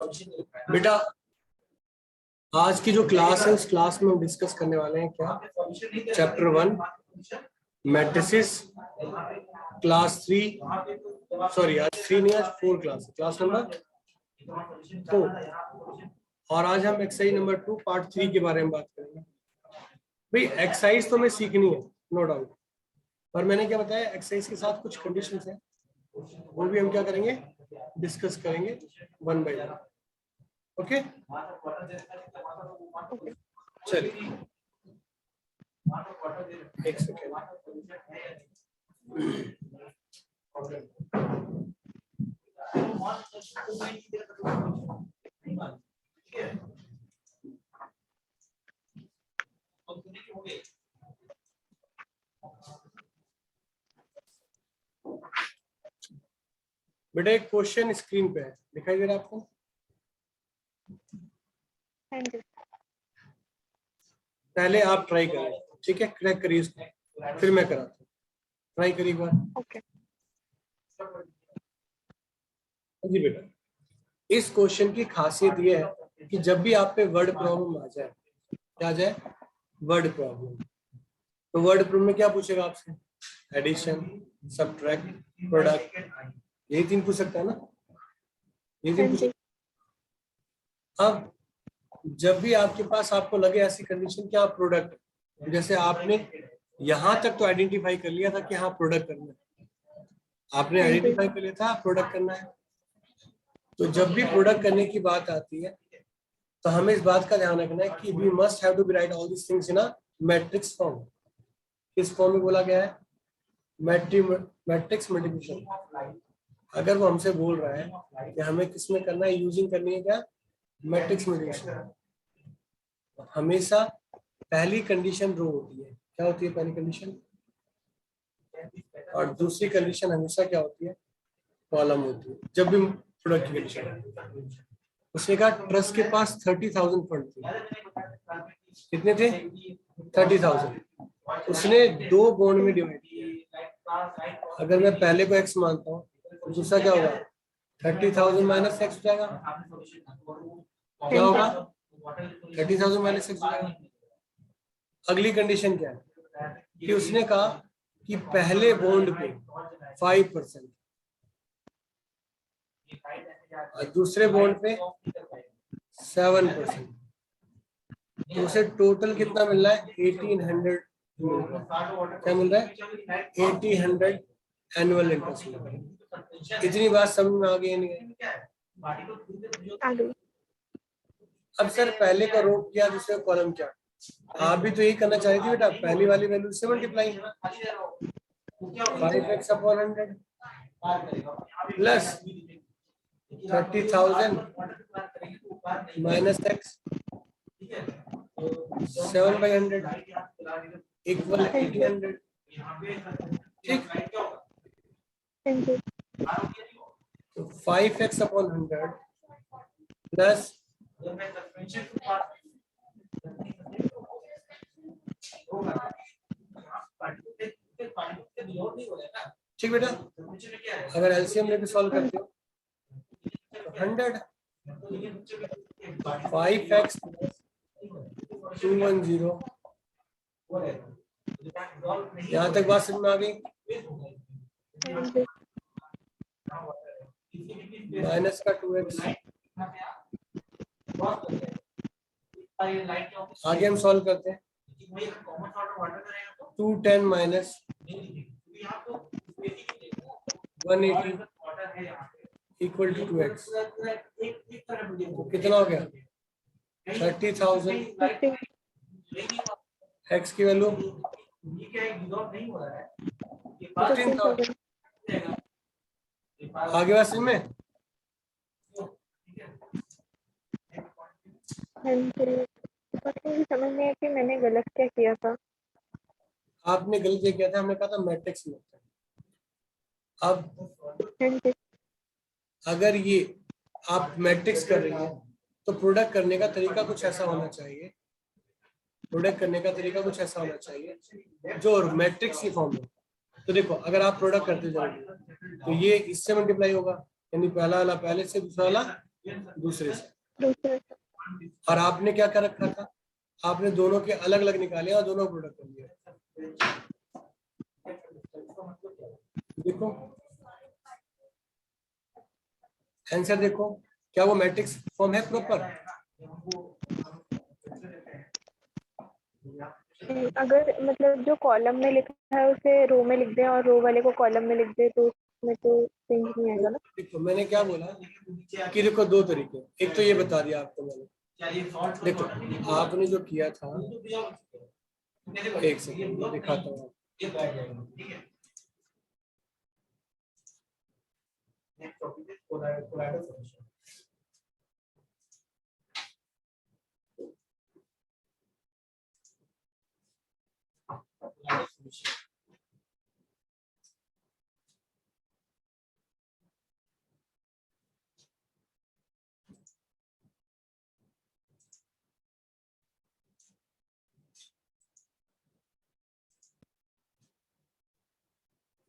बेटा आज की जो क्लास है उस क्लास में हम डिस्कस करने वाले हैं क्या, चैप्टर 1 मैट्रिसेस, क्लास 3, सॉरी आज 3 नहीं आज 4 क्लास नंबर 4। और आज हम एक्सरसाइज नंबर 2 पार्ट 3 के बारे में बात करेंगे। भाई एक्सरसाइज तो हमें सीखनी है नो डाउट, पर मैंने क्या बताया एक्सरसाइज के साथ कुछ कंडीशंस हैं, वो भी हम क्या करेंगे डिस्कस करेंगे वन बाय वन। ओके चलिए एक सेकेंड। बेटा एक क्वेश्चन स्क्रीन पे है, दिखाई दे रहा है आपको? पहले आप ट्राई करें, ठीक है, क्रैक करिए इसको, फिर मैं कराता हूँ। ट्राई करिए एक बार। ओके जी बेटा, इस क्वेश्चन की खासियत ये है कि जब भी आप पे वर्ड प्रॉब्लम आ जाए, क्या आ जाए वर्ड प्रॉब्लम, तो वर्ड प्रॉब्लम में क्या पूछेगा आपसे? एडिशन, सबट्रैक्ट, प्रोडक्ट, यही तीन पूछ सकता है ना, यही तीन पूछ। अब जब भी आपके पास आपको लगे ऐसी कंडीशन कि आप प्रोडक्ट, जैसे आपने यहां तक तो आइडेंटिफाई कर लिया था कि हाँ प्रोडक्ट करना है, आपने आइडेंटिफाई कर लिया था प्रोडक्ट करना है, तो जब भी प्रोडक्ट करने की बात आती है तो हमें इस बात का ध्यान रखना है कि we must have to be write all this things in a matrix form. किस फॉर्म में बोला गया है? Matrix multiplication. अगर वो हमसे बोल रहा है कि हमें किसमें करना है, यूजिंग करनी है क्या, मैट्रिक्स मल्टीप्लिकेशन, हमेशा पहली कंडीशन रो होती है। क्या होती है पहली कंडीशन? और दूसरी कंडीशन हमेशा क्या होती है? कॉलम होती है। जब भी प्रोडक्ट की कंडीशन, उसने कहा ट्रस्ट के पास 30,000 फंड थे। कितने थे? 30,000। उसने दो बॉन्ड में डिवाइड किया। अगर मैं पहले को x मानता हूँ तो दूसरा क्या होगा? 30,000 माइनस एक्स हो जाएगा। क्या होगा? 30,000 माइनस एक्स हो जाएगा। अगली कंडीशन क्या है कि उसने कहा कि पहले बॉन्ड पे 5% और दूसरे बॉन्ड पे 7%, तो उसे टोटल कितना मिल रहा है? 1800। क्या मिल रहा है? 1800 एनुअल इंटरेस्ट। इतनी बात समझ में आ गई नहीं? अब सर पहले का रो क्या, दूसरे कॉलम क्या? आप भी तो यही करना चाह रही थी बेटा, पहली वाली वैल्यू से multiply 5x upon 100 plus 30,000 minus x 7/100 equal 1800। ठीक, तो 5x अपॉन 100 प्लस ठीक बेटा, अगर एलसीएम लेके सॉल्व करते हो तो 100 5x 210, यहाँ तक बात समझ में आ गई? माइनस का 2x, आगे हम सॉल्व करते हैं। 210 माइनस 180 इक्वल टू 2x, तो कितना हो गया? 30,000। x की वैल्यू 15,000। आगे बात में समझ में कि मैंने गलत क्या किया था। आपने गलत क्या किया था? हमने कहा था मैट्रिक्स में। अब अगर ये आप मैट्रिक्स कर रही हैं तो प्रोडक्ट करने का तरीका कुछ ऐसा होना चाहिए, प्रोडक्ट करने का तरीका कुछ ऐसा होना चाहिए जो मैट्रिक्स की फॉर्म में। तो देखो अगर आप प्रोडक्ट करते जाओगे तो ये इससे मल्टीप्लाई होगा, यानी पहला वाला पहले से, दूसरा वाला दूसरे से। दूसरे से। और आपने क्या कर रखा था, आपने दोनों के अलग अलग निकाले और दोनों प्रोडक्ट कर लिया। देखो आंसर देखो, क्या वो मैट्रिक्स फॉर्म है प्रॉपर? अगर मतलब जो कॉलम में लिखा है उसे रो में लिख दें और रो वाले को कॉलम में लिख दे तो उसमें तो चेंज नहीं आएगा ना। देखो मैंने क्या बोला कि देखो दो तरीके, एक तो ये बता दिया आपको मैंने। देखो आपने जो किया था, एक सेकंड मैं दिखाता हूँ।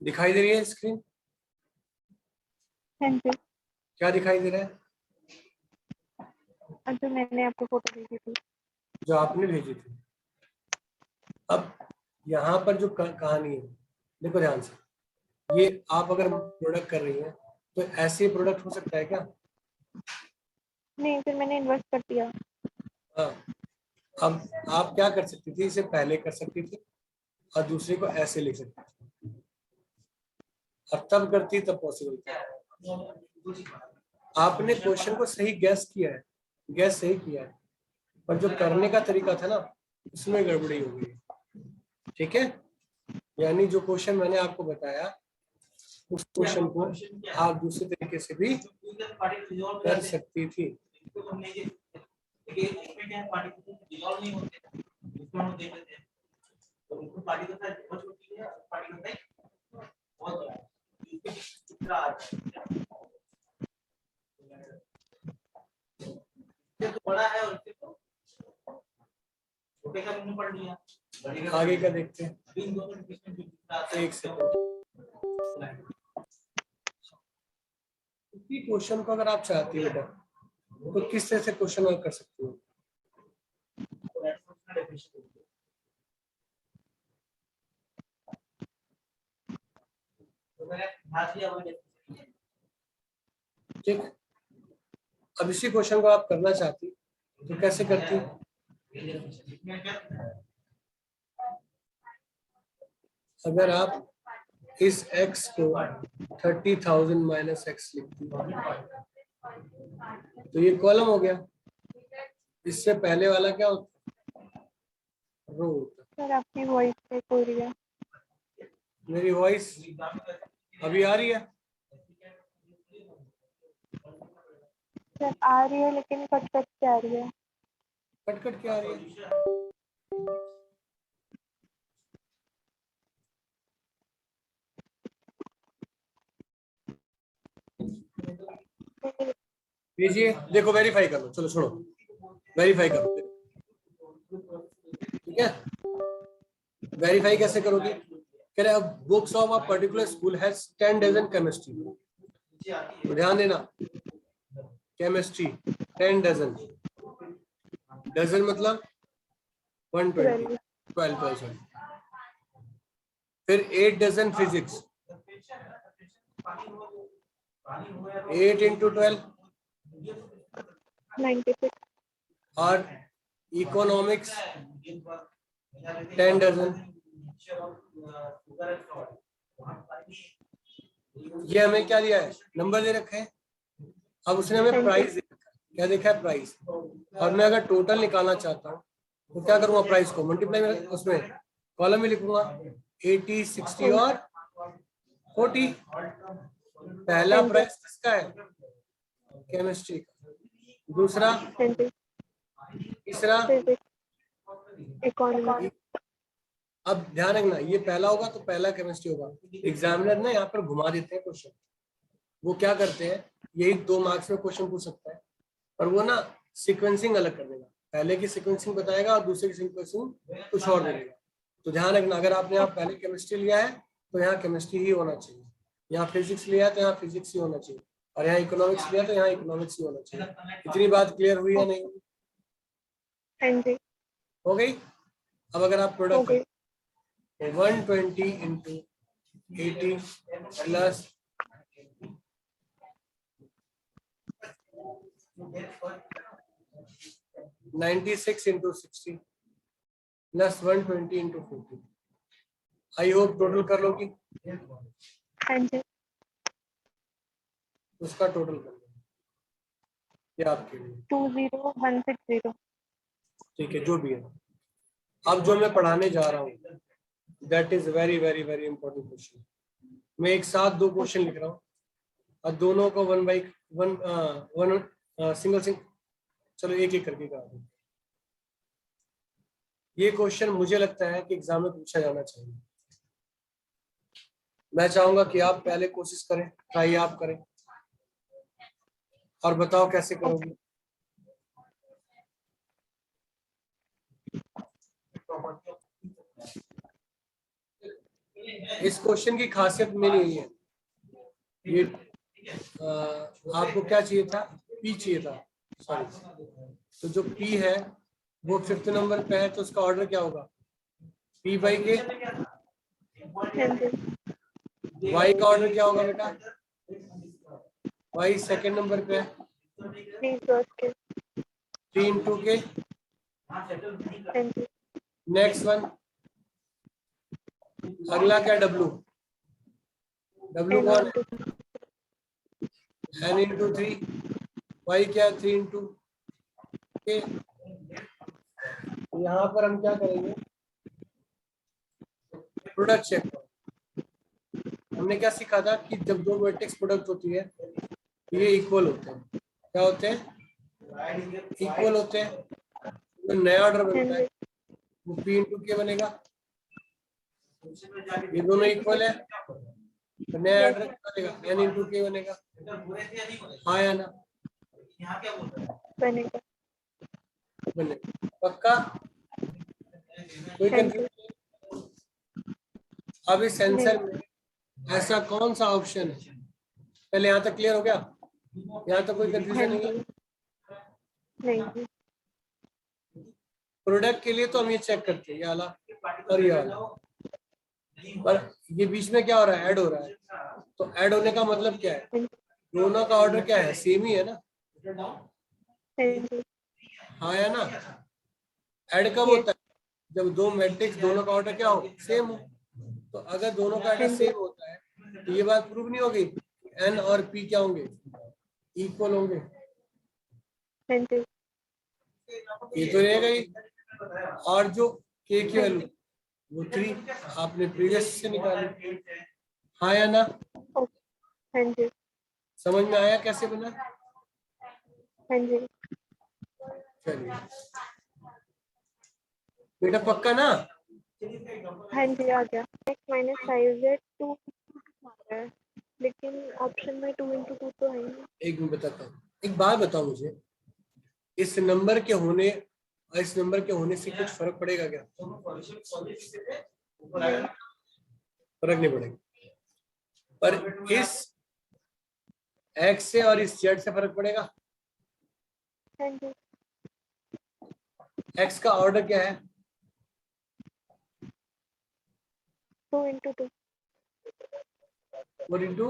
दिखाई दे रही है स्क्रीन? हाँ जी। क्या दिखाई दे रहा है? जो मैंने आपको फोटो भेजी थी। जो आपने भेजी थी। अब यहाँ पर जो कहानी है, देखो ध्यान से, ये आप अगर प्रोडक्ट कर रही हैं तो ऐसे प्रोडक्ट हो सकता है क्या? नहीं, फिर मैंने इन्वेस्ट कर दिया। हाँ, अब आप क्या कर सकती थी, इसे पहले कर सकती थी और दूसरे को ऐसे लिख सकती थी। अब तब करती तब पॉसिबल था। आपने क्वेश्चन को सही गैस किया है, गैस सही किया है, पर जो करने का तरीका था ना उसमें गड़बड़ी हो गई। ठीक है, यानी जो क्वेश्चन मैंने आपको बताया उस क्वेश्चन को आप दूसरे तरीके से भी कर सकती थी। आगे का देखते हैं, एक सेकंड। क्वेश्चन को अगर आप चाहती हो तो किस तरह से क्वेश्चन और कर सकती हो? ठीक, अब इसी क्वेश्चन को आप करना चाहती तो कैसे करती? अगर आप इस x को 30,000 माइनस एक्स लिखती तो ये कॉलम हो गया, इससे पहले वाला क्या होता? रो होता। सर आपकी वॉइस पे हो रही है। मेरी वॉइस अभी आ रही है? सर आ रही है लेकिन कट कट के आ रही है। कट कट के आ रही है? भेजिए, देखो वेरीफाई कर लो, चलो छोड़ो, वेरीफाई करो। ठीक है, वेरीफाई कैसे करोगे? कह रहे books of a particular school has 10 dozen chemistry. तो ध्यान देना, केमिस्ट्री 10 डजन, डजन मतलब 120, 12%। फिर 8 डजन फिजिक्स, 8 इंटू 12, 96। और इकोनॉमिक्स 10 डजन। ये हमें क्या दिया है, नंबर दे रखे हैं। अब उसने हमें प्राइस दे रखा है, क्या देखा है, प्राइस। और मैं अगर टोटल निकालना चाहता हूँ तो क्या करूंगा, प्राइस को मल्टीप्लाई में उसमें कॉलम में लिखूंगा 80, 60 और 40। पहला प्राइस किसका है, केमिस्ट्री का, दूसरा, तीसरा, इकोनॉमिक्स। अब ध्यान रखना ये पहला होगा तो पहला केमिस्ट्री होगा। एग्जामिनर ना यहाँ पर घुमा देते हैं क्वेश्चन, वो क्या करते हैं, यही 2 मार्क्स में क्वेश्चन पूछ सकता है, पर वो ना सीक्वेंसिंग अलग कर देगा, पहले की सीक्वेंसिंग बताएगा और दूसरे की सीक्वेंसिंग कुछ और देगा। तो ध्यान रखना, अगर आपने यहाँ पहले केमिस्ट्री लिया है तो यहाँ केमिस्ट्री ही होना चाहिए, यहाँ फिजिक्स लिया है तो यहाँ फिजिक्स ही होना चाहिए। और यहाँ इकोनॉमिक्स लिया तो यहाँ इकोनॉमिक्स ही होना चाहिए। इतनी बात क्लियर हुई या नहीं? हाँ जी। हो गई। अब अगर आप product Okay. 120 into 80 plus 96 into 60 plus 120 into 40, I hope total कर लोगी। हाँ जी। उसका टोटल कर लो, ये आपके लिए 20160। ठीक है, जो भी है। अब जो मैं पढ़ाने जा रहा हूँ that is very very very important question. मैं एक साथ दो क्वेश्चन लिख रहा हूँ और दोनों को वन बाई वन सिंगल चलो एक एक करके करा दूँ। ये क्वेश्चन मुझे लगता है कि एग्जाम में पूछा जाना चाहिए। मैं चाहूंगा कि आप पहले कोशिश करें, ट्राई आप करें और बताओ कैसे करोगे। इस क्वेश्चन की खासियत मेरी यही है, ये आपको क्या चाहिए था, पी चाहिए था, सॉरी। तो जो पी है वो 5th नंबर पे है, तो उसका ऑर्डर क्या होगा, पी बाई के। हाँ जी। वाई का ऑर्डर क्या होगा बेटा, वाई 2nd नंबर पे है, 3 क्रॉस के। 3 इंटू के। हाँ जी। नेक्स्ट वन, अगला क्या, डब्लू। डब्लू N कौन है, into एन इंटू 3। वाई क्या, 3 इंटू के। यहाँ पर हम क्या करेंगे, प्रोडक्ट चेक करो। हमने क्या सीखा था कि जब दो वर्टेक्स प्रोडक्ट होती है ये इक्वल होते हैं। क्या होते हैं, इक्वल होते हैं। तो नया ऑर्डर बनता है वो पी इंटू के बनेगा। ये दोनों इक्वल है तो नया ऑर्डर क्या बनेगा, एन इंटू के बनेगा। हाँ या ना, बनेगा। बनेगा पक्का, कोई हाँ जी। कंफ्यूजन। अब इस सेंसर में ऐसा कौन सा ऑप्शन है, पहले यहाँ तक क्लियर हो गया, यहाँ तक कोई हाँ कंफ्यूजन नहीं है। जी। नहीं। प्रोडक्ट के लिए तो हम ये चेक करते हैं ये वाला और ये वाला, पर ये बीच में क्या हो रहा है, ऐड हो रहा है। तो ऐड होने का मतलब क्या है, दोनों का ऑर्डर क्या है, सेम ही है ना। हाँ जी। हाँ या ना, ऐड कब Yes. होता है, जब दो मैट्रिक्स दोनों का ऑर्डर क्या हो, सेम हो। तो अगर दोनों का ऑर्डर सेम होता है तो ये बात प्रूव नहीं होगी, एन और पी क्या होंगे, इक्वल होंगे। हाँ जी। ये तो रहेगा ही। और जो के की वैल्यू वो 3 आपने प्रीवियस से निकाली। हाँ या ना, हाँ जी। समझ में आया कैसे बना। हाँ जी। चलिए बेटा पक्का ना, हाँ जी आ गया। x माइनस 5z 2 है, लेकिन ऑप्शन में 2 into 2 तो है ही नहीं। एक मिनट बताता हूँ। एक बात बताओ मुझे, इस नंबर के होने और इस नंबर के होने से कुछ फर्क पड़ेगा क्या, फर्क नहीं पड़ेगा। पर इस x से और इस z से फर्क पड़ेगा। हाँ जी। x का ऑर्डर क्या है, 2 into 2। 4 इंटू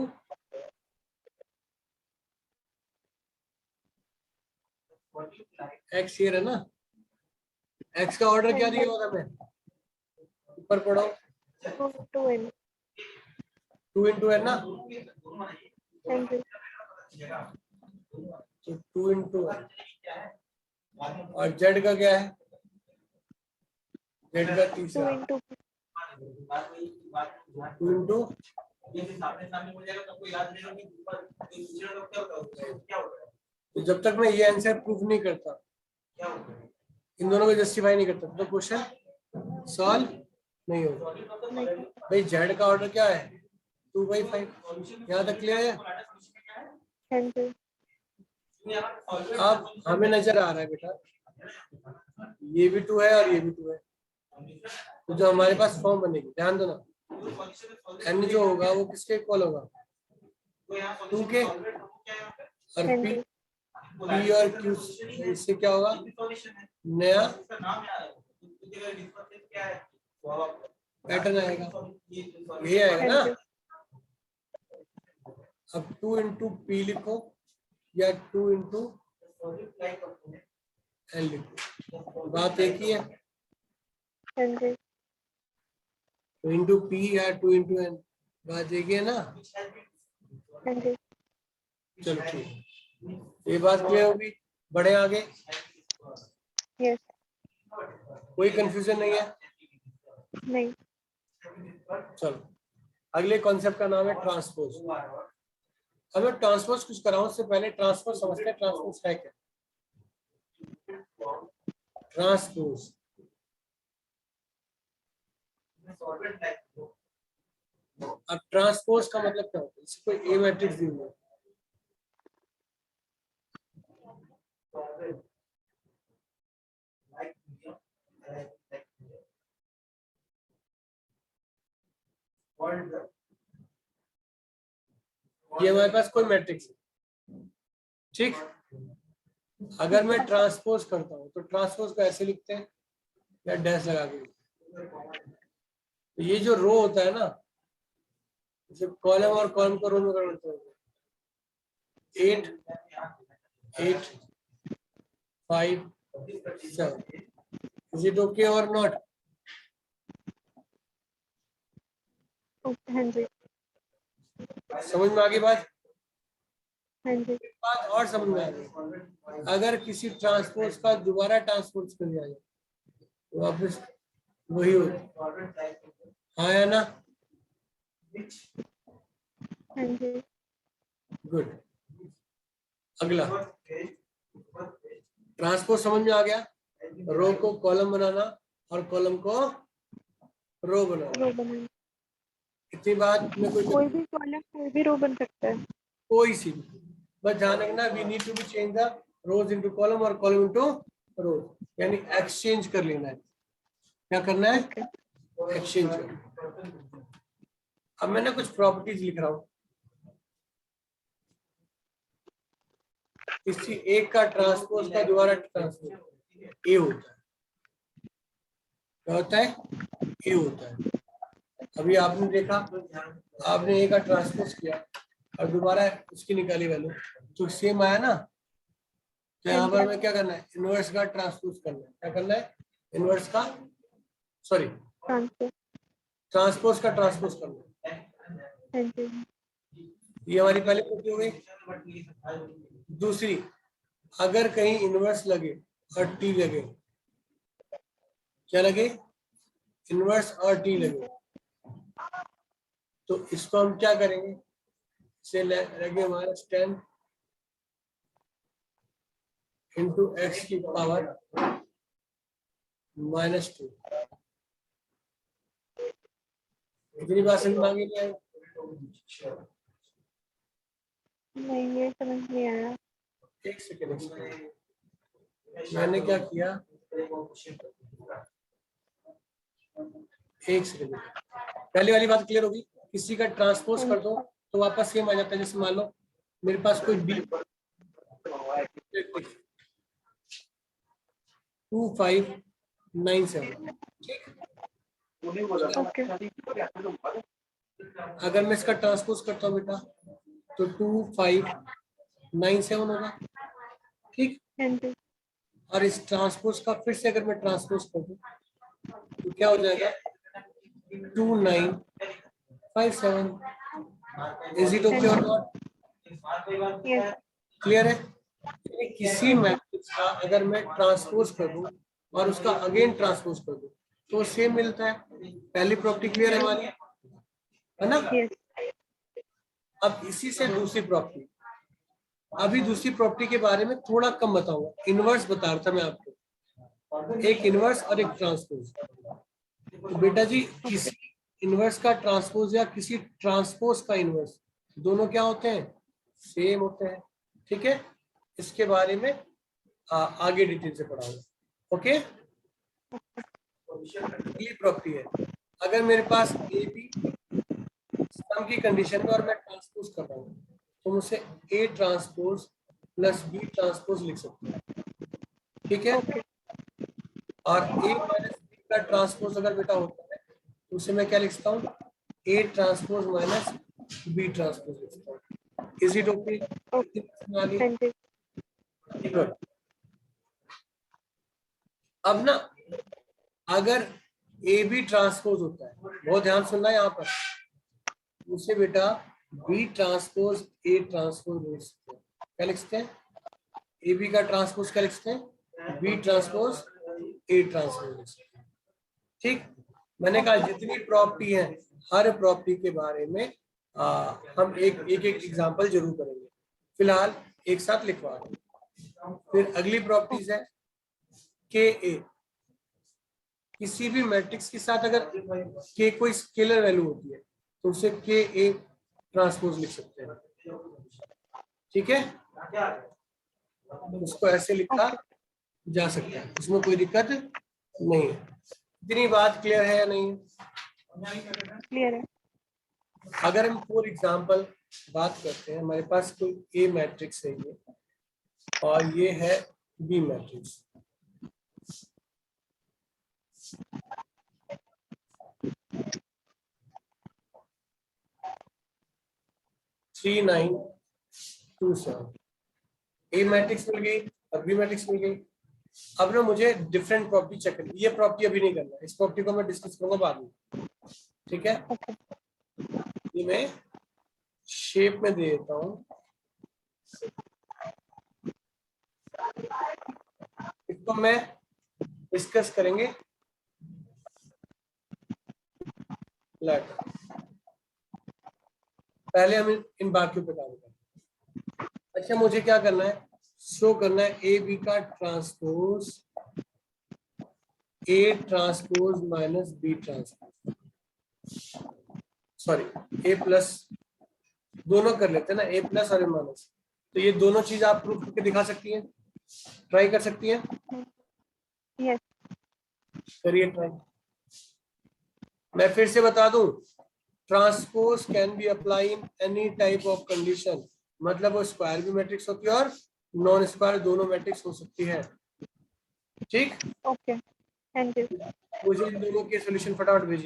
x ये है ना, x का ऑर्डर क्या दिया होगा, मैं ऊपर पढ़ो 2 into n। 2 इंटू है ना, हाँ जी। तो 2 इंटू है। और z का क्या है, z का 2 तीसरा into 2 इंटू। तो जब तक मैं ये आंसर प्रूव नहीं करता, इन दोनों को जस्टिफाई नहीं करता, तो क्वेश्चन सॉल्व नहीं होगा। भाई जेड का ऑर्डर क्या है, 2/5। यहाँ तक क्लियर है। हाँ जी। अब हमें नजर आ रहा है बेटा ये भी 2 है और ये भी 2 है, तो जो हमारे पास फॉर्म बनेगी, ध्यान दो ना, एन जो होगा वो किसके इक्वल होगा, टू के और हाँ पी जी, पी और क्यू, इससे क्या होगा, नया पैटर्न आएगा, ये आएगा हाँ ना। जी, अब 2 इंटू पी लिखो या 2 इंटू एल लिखो, बात एक ही है। हाँ जी, 2 इंटू पी या 2 इंटू एन, बात एक ही है ना। हाँ जी, चलो ठीक है, ये बात क्लियर होगी, बढ़े आगे, यस, कोई कंफ्यूजन नहीं है। नहीं, चलो अगले कॉन्सेप्ट का नाम है ट्रांसपोज। अब मैं ट्रांसपोज कुछ कराऊं उससे पहले ट्रांसपोज समझते हैं, ट्रांसपोज है क्या। ट्रांसपोज अब ट्रांसपोज का मतलब क्या होता है, इसको ए मैट्रिक्स दी हुई है, ये हमारे पास कोई मैट्रिक्स है, ठीक। अगर मैं ट्रांसपोज करता हूं तो ट्रांसपोज को ऐसे लिखते हैं या डैश लगा के लिखते हैं। तो ये जो रो होता है ना, जैसे कॉलम और कॉलम को रो में कन्वर्ट करते हैं, 8 8 5 7, इज इट ओके और नॉट। ओके, हाँ जी, समझ में आ गई बात। हाँ जी, बात और समझ में आ गई, अगर किसी ट्रांसपोज का दोबारा ट्रांसपोज कर दिया जाए तो वापस वही होता है, हाँ या ना। हाँ जी, गुड। अगला ट्रांसपोज समझ में आ गया, रो को कॉलम बनाना और कॉलम को रो बनाना, रो बनाना, इतनी बात में कोई भी कॉलम कोई भी रो बन सकता है। कोई सी भी, बस ध्यान रखना we need to be change the rows into column और कॉलम इनटू रोज, यानी एक्सचेंज कर लेना है। क्या करना है, ओके, एक्सचेंज करना। अब मैं ना कुछ प्रॉपर्टीज लिख रहा हूँ, किसी एक का ट्रांसपोज का दोबारा ट्रांसपोज ए होता है, क्या होता है, ए होता है। अभी आपने देखा, आपने ए का ट्रांसपोज किया और दोबारा उसकी निकाली वैल्यू तो सेम आया ना। तो यहाँ पर मैं क्या करना है, इनवर्स का ट्रांसपोज करना है, क्या करना है, इनवर्स का, सॉरी ट्रांसफर, ट्रांसपोज का ट्रांसपोज करना है। हाँ जी, ये हमारी पहली प्रॉपर्टी हो गई। दूसरी, अगर कहीं इनवर्स लगे और टी लगे, क्या लगे, इनवर्स और टी लगे, तो इसको हम क्या करेंगे, इसे लगे हमारा 10 इंटू एक्स की पावर -2। इतनी बात समझ में आ गई क्या? नहीं, ये समझ नहीं आया। एक सेकेंड, मैंने क्या किया, एक सेकेंड, पहली वाली बात क्लियर होगी। किसी का ट्रांसपोज कर दो तो वापस सेम आ जाता है। जैसे मान लो मेरे पास कोई बी 2597, ठीक। ओके, अगर मैं इसका ट्रांसपोज करता हूँ बेटा तो 2597 होगा, ठीक। हाँ जी, और इस ट्रांसपोज का फिर से अगर मैं ट्रांसपोज कर दूं तो क्या हो जाएगा, 2957। इज इट ओके और नॉट, यस, क्लियर है। यानी किसी मैट्रिक्स का अगर मैं ट्रांसपोज कर दूं और उसका अगेन ट्रांसपोज कर दूं तो सेम मिलता है। पहली प्रॉपर्टी क्लियर है हमारी, है ना। यस, अब इसी से दूसरी प्रॉपर्टी, अभी दूसरी प्रॉपर्टी के बारे में थोड़ा कम बताऊंगा, इनवर्स बता रहा था मैं आपको, एक इनवर्स और एक ट्रांसपोज। तो बेटा जी किसी इनवर्स का ट्रांसपोज या किसी ट्रांसपोज का इनवर्स, दोनों क्या होते हैं, सेम होते हैं, ठीक है। इसके बारे में आगे डिटेल से पढ़ाऊंगा, ओके। अगली प्रॉपर्टी है, अगर मेरे पास ए बी सम की कंडीशन में और मैं ट्रांसपोज कर रहा हूँ तुम उसे A transpose plus B transpose लिख सकते हो, ठीक है। ओके और ए माइनस बी का ट्रांसपोज अगर बेटा होता है तो उसे मैं क्या लिखता हूँ, A transpose minus B transpose लिखता हूँ। Is it okay? हाँ जी गुड। अब ना अगर ए बी ट्रांसपोज होता है, बहुत ध्यान सुनना है यहाँ पर, उसे बेटा बी ट्रांसपोज ए ट्रांसपोज लिख सकते हैं। क्या लिखते हैं? ए बी का ट्रांसपोज क्या लिखते हैं? बी ट्रांसपोज ए ट्रांसपोज लिख सकते हैं, ठीक। मैंने कहा जितनी प्रॉपर्टी है हर प्रॉपर्टी के बारे में हम एक एक एग्जांपल जरूर करेंगे, फिलहाल एक साथ लिखवा रहे हैं। फिर अगली प्रॉपर्टीज है के ए। किसी भी मैट्रिक्स के साथ अगर के कोई स्केलर वैल्यू होती है तो उसे के ए ट्रांसपोज लिख सकते हैं, ठीक है। उसको ऐसे लिखा जा सकता है, उसमें कोई दिक्कत नहीं है। इतनी बात क्लियर है या नहीं? क्लियर है अगर हम फॉर एग्जांपल बात करते हैं, हमारे पास कोई ए मैट्रिक्स है ये और ये है बी मैट्रिक्स, थ्री 9 2 7। ए मैट्रिक्स मिल गई और बी मैट्रिक्स मिल गई। अब ना मुझे डिफरेंट प्रॉपर्टी चेक करनी, ये प्रॉपर्टी अभी नहीं करना, इस प्रॉपर्टी को मैं डिस्कस करूंगा बाद में, ठीक है। ये मैं शेप में दे देता हूं, इसको मैं डिस्कस करेंगे लेटर। पहले हम इन बाकियों पे काम करें। अच्छा मुझे क्या करना है, शो करना है ए बी का transpose A transpose minus B transpose, sorry A plus, दोनों कर लेते हैं ना, ए प्लस और ए माइनस। तो ये दोनों चीज आप प्रूफ करके दिखा सकती हैं, ट्राई कर सकती हैं? यस करिए ट्राई। मैं फिर से बता दूं, transpose can be apply in any type of condition, मतलब वो स्क्वायर भी मैट्रिक्स होती है और नॉन स्क्वायर दोनों मैट्रिक्स हो सकती है, ठीक। ओके हाँ जी मुझे इन दोनों के सॉल्यूशन फटाफट भेजिए।